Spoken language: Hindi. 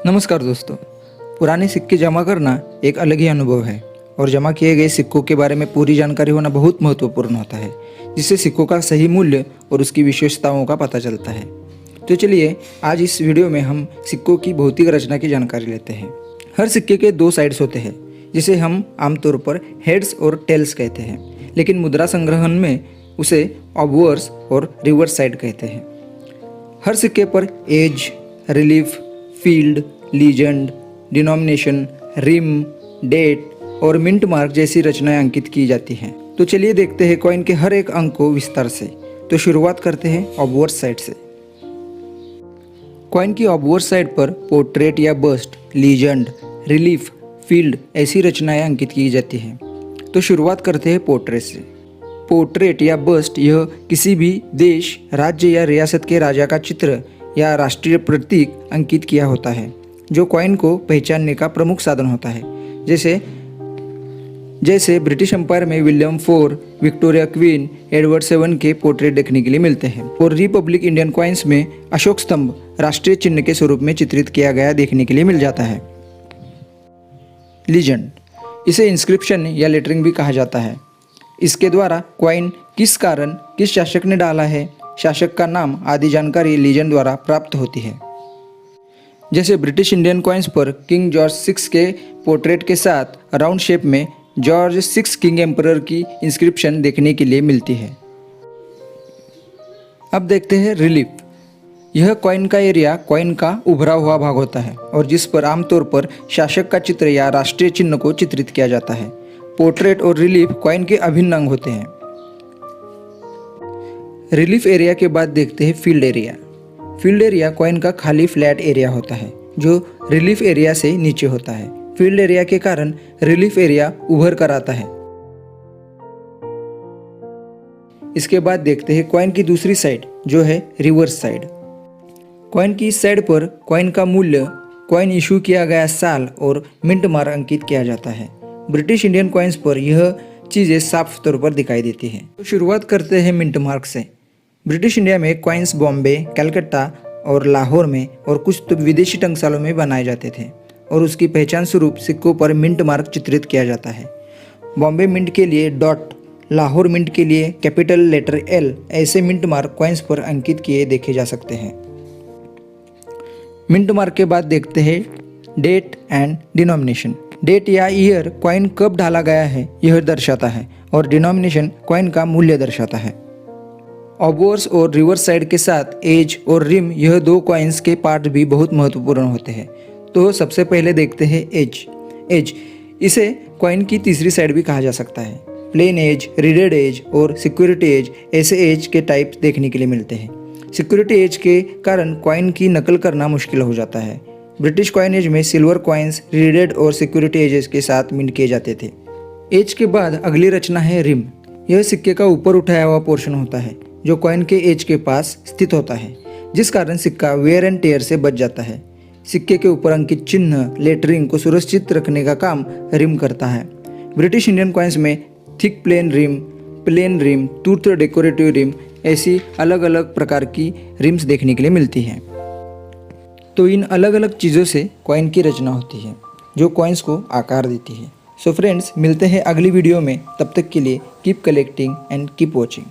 नमस्कार दोस्तों। पुराने सिक्के जमा करना एक अलग ही अनुभव है और जमा किए गए सिक्कों के बारे में पूरी जानकारी होना बहुत महत्वपूर्ण होता है, जिससे सिक्कों का सही मूल्य और उसकी विशेषताओं का पता चलता है। तो चलिए आज इस वीडियो में हम सिक्कों की भौतिक रचना की जानकारी लेते हैं। हर सिक्के के दो साइड्स होते हैं, जिसे हम आमतौर पर हेड्स और टेल्स कहते हैं, लेकिन मुद्रा संग्रहण में उसे ऑब्वर्स और रिवर्स साइड कहते हैं। हर सिक्के पर edge, relief, field, legend, denomination, rim, date और मिंट मार्क जैसी रचनाएं अंकित की जाती हैं। तो चलिए देखते हैं कॉइन के हर एक अंक को विस्तार से। तो शुरुआत करते हैं ऑब्वर्स साइड से। कॉइन की ऑब्वर्स साइड पर पोर्ट्रेट या बस्ट, लीजेंड, रिलीफ, फील्ड ऐसी रचनाएं अंकित की जाती हैं। तो शुरुआत करते हैं पोर्ट्रेट से। पोर्ट्रेट या बस्ट यह किसी भी देश, राज्य या रियासत के राजा का चित्र या राष्ट्रीय प्रतीक अंकित किया होता है, जो कॉइन को पहचानने का प्रमुख साधन होता है। जैसे ब्रिटिश एम्पायर में William IV, Victoria queen, Edward VII के पोर्ट्रेट देखने के लिए मिलते हैं। और रिपब्लिक इंडियन कॉइन्स में अशोक स्तंभ राष्ट्रीय चिन्ह के स्वरूप में चित्रित किया गया देखने के लिए मिल जाता है। लीजेंड, इसे इंस्क्रिप्शन या लेटरिंग भी कहा जाता है। इसके द्वारा कॉइन किस कारण किस शासक ने डाला है, शासक का नाम आदि जानकारी लीजेंड द्वारा प्राप्त होती है। जैसे ब्रिटिश इंडियन कॉइन्स पर किंग जॉर्ज VI के पोर्ट्रेट के साथ राउंड शेप में जॉर्ज VI किंग एम्परर की इंस्क्रिप्शन देखने के लिए मिलती है। अब देखते हैं रिलीफ। यह कॉइन का एरिया कॉइन का उभरा हुआ भाग होता है और जिस पर आमतौर पर शासक का चित्र या राष्ट्रीय चिन्ह को चित्रित किया जाता है। पोर्ट्रेट और रिलीफ कॉइन के अभिन्न अंग होते हैं। रिलीफ एरिया के बाद देखते हैं field area. Field area coin का खाली फ्लैट एरिया होता है, जो रिलीफ एरिया से नीचे होता है। फील्ड एरिया के कारण रिलीफ एरिया उभर कर आता है। इसके बाद देखते हैं कॉइन की दूसरी साइड, जो है रिवर्स साइड। कॉइन की इस साइड पर कॉइन का मूल्य, कॉइन इशू किया गया साल और मिंट मार्क अंकित किया जाता है। ब्रिटिश इंडियन कॉइन्स पर यह चीज़ें साफ तौर पर दिखाई देती हैं। तो शुरुआत करते हैं मिंट मार्क से। ब्रिटिश इंडिया में कॉइन्स बॉम्बे, कलकत्ता और लाहौर में और कुछ तो विदेशी टंकसालों में बनाए जाते थे और उसकी पहचान स्वरूप सिक्कों पर मिंट मार्क चित्रित किया जाता है। बॉम्बे मिंट के लिए डॉट, लाहौर मिंट के लिए कैपिटल लेटर L ऐसे मिंट मार्क कॉइन्स पर अंकित किए देखे जा सकते हैं। मिंट मार्क के बाद देखते हैं डेट एंड डिनोमिनेशन। डेट या ईयर कॉइन कब डाला गया है यह दर्शाता है और डिनोमिनेशन कॉइन का मूल्य दर्शाता है। ऑब्वर्स और रिवर्स साइड के साथ एज और रिम यह दो कॉइन्स के पार्ट भी बहुत महत्वपूर्ण होते हैं। तो सबसे पहले देखते हैं एज। इसे कॉइन की तीसरी साइड भी कहा जा सकता है। प्लेन एज, रिडेड एज और सिक्योरिटी एज ऐसे एज के टाइप देखने के लिए मिलते हैं। सिक्योरिटी एज के कारण कॉइन की नकल करना मुश्किल हो जाता है। ब्रिटिश कॉइन एज में सिल्वर कॉइन्स रिडेड और सिक्योरिटी एजेस के साथ मिंट किए जाते थे। एज के बाद अगली रचना है रिम। यह सिक्के का ऊपर उठाया हुआ पोर्शन होता है, जो कॉइन के एज के पास स्थित होता है, जिस कारण सिक्का वेयर एंड टेयर से बच जाता है। सिक्के के ऊपर अंकित चिन्ह, लेटरिंग को सुरक्षित रखने का काम रिम करता है। ब्रिटिश इंडियन कॉइन्स में thick plain rim, tooth decorative rim ऐसी अलग अलग प्रकार की रिम्स देखने के लिए मिलती हैं। तो इन अलग अलग चीज़ों से कॉइन की रचना होती है, जो कॉइन्स को आकार देती है। सो फ्रेंड्स, मिलते हैं अगली वीडियो में। तब तक के लिए keep collecting and keep watching.